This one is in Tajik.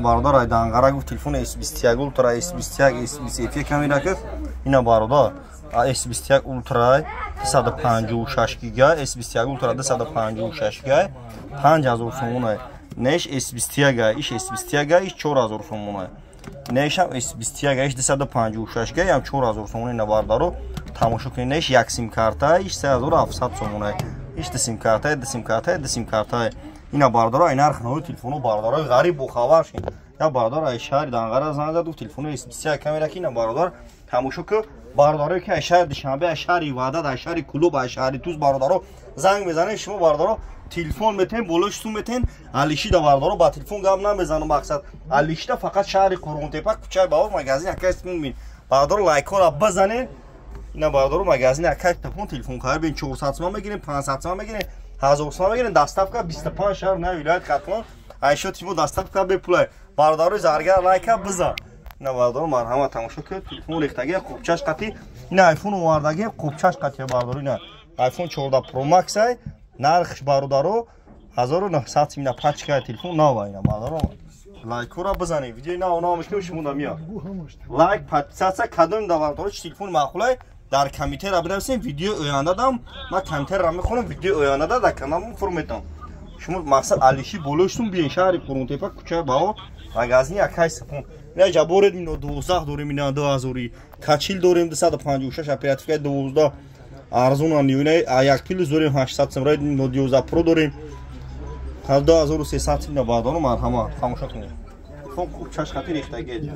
Barodar aydanqara guf telefon S21 Ultra S21 S21 kamera guf. Ina barodar S21 Ultra 256 GB S21 Ultra 256 GB 5000 so'm. Nesh S21 ish S21 ish 4000 so'm. Nesh ham S21 ish 256 GB ham 4000 so'm ina barodar тамошо кунед. Неш як сим карта иш 3700 сомона иш сим карта ина бардора ин нарх нови телефону бардора гариб бо хабар шин я бардора ай шаҳри данғара зан заду телефону S21 камера ки ина бардор тамошо ку бардора ки ай шаҳри душанбе ай шаҳри ваъдат ай шаҳри клуб ай шаҳри туз бардора занг мезанед шумо бардора телефон метен болоштун метен алишида бардора ба телефон гап намезану мақсад алишида фақат шаҳри Қурғунтепа кучаи бавор магазин акас мин бардора лайкора базанед. Ина бардор магазин акак телефон кар бин 400 сом мегирем 500 сом мегирем 1000 сом мегирем доставка 25 шахр на вилоят Қатмон айшо тимо доставка бепулай бардор заргар лайка биза. Ина бардор марҳамат тамошо ки телефон рехтаги қубчаш қати ина айфон овардаги қубчаш қати бардор ина айфон 14 Pro Max ай нархш бародаро 1900 сом ина пачка телефон нова ина бардор лайкора бизани видео на она мешкем шумо намия лайк подписаться кадом да бардор телефон мақулай дар компютер абрасем видео оянда дам ма компютер ра мехонам видео оянда да каналым форматам шумо мақсад алиши болоштум биен шаҳри Қурғунтепа кучаи бао магазини акай сапон ина ҷаборед мино 12 дорем ина 2000 качил дорем 256 оперативка 12 арзона ниюна аяк пил дорем 800 сом райд мино 12 Pro дорем 2300 ина бардор марҳама тамошо кунед фон кучаш хати рехтаги